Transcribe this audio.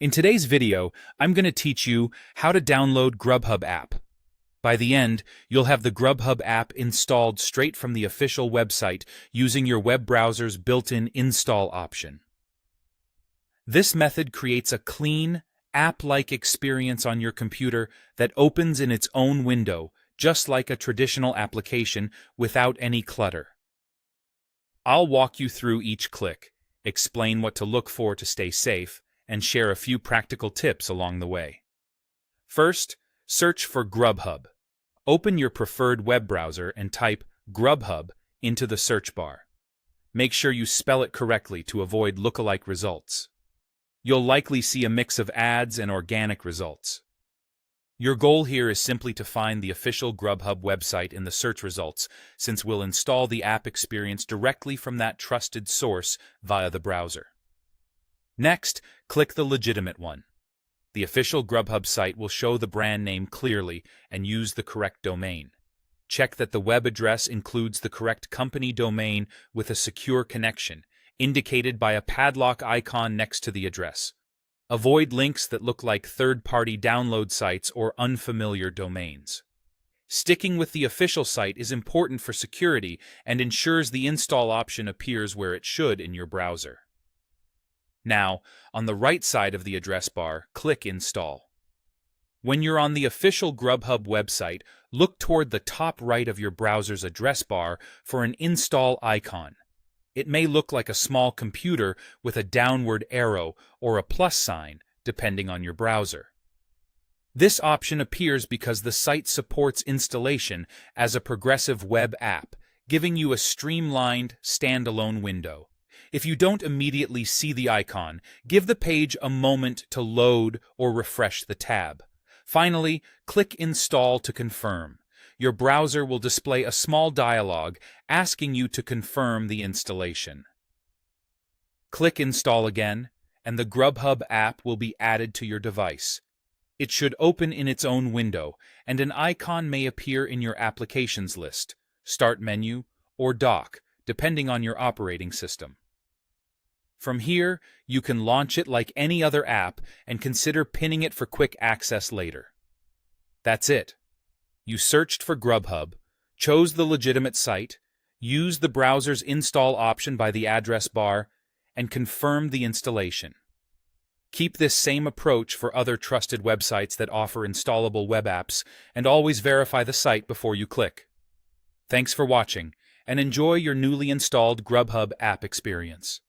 In today's video, I'm going to teach you how to download Grubhub app. By the end, you'll have the Grubhub app installed straight from the official website using your web browser's built-in install option. This method creates a clean, app-like experience on your computer that opens in its own window, just like a traditional application, without any clutter. I'll walk you through each click, explain what to look for to stay safe, and share a few practical tips along the way. First, search for Grubhub. Open your preferred web browser and type Grubhub into the search bar. Make sure you spell it correctly to avoid lookalike results. You'll likely see a mix of ads and organic results. Your goal here is simply to find the official Grubhub website in the search results, since we'll install the app experience directly from that trusted source via the browser. Next, click the legitimate one. The official Grubhub site will show the brand name clearly and use the correct domain. Check that the web address includes the correct company domain with a secure connection, indicated by a padlock icon next to the address. Avoid links that look like third-party download sites or unfamiliar domains. Sticking with the official site is important for security and ensures the install option appears where it should in your browser. Now, on the right side of the address bar, click Install. When you're on the official Grubhub website, look toward the top right of your browser's address bar for an install icon. It may look like a small computer with a downward arrow or a plus sign, depending on your browser. This option appears because the site supports installation as a progressive web app, giving you a streamlined, standalone window. If you don't immediately see the icon, give the page a moment to load or refresh the tab. Finally, click Install to confirm. Your browser will display a small dialog asking you to confirm the installation. Click Install again, and the Grubhub app will be added to your device. It should open in its own window, and an icon may appear in your Applications list, Start menu, or Dock, depending on your operating system. From here, you can launch it like any other app and consider pinning it for quick access later. That's it. You searched for Grubhub, chose the legitimate site, used the browser's install option by the address bar, and confirmed the installation. Keep this same approach for other trusted websites that offer installable web apps, and always verify the site before you click. Thanks for watching, and enjoy your newly installed Grubhub app experience.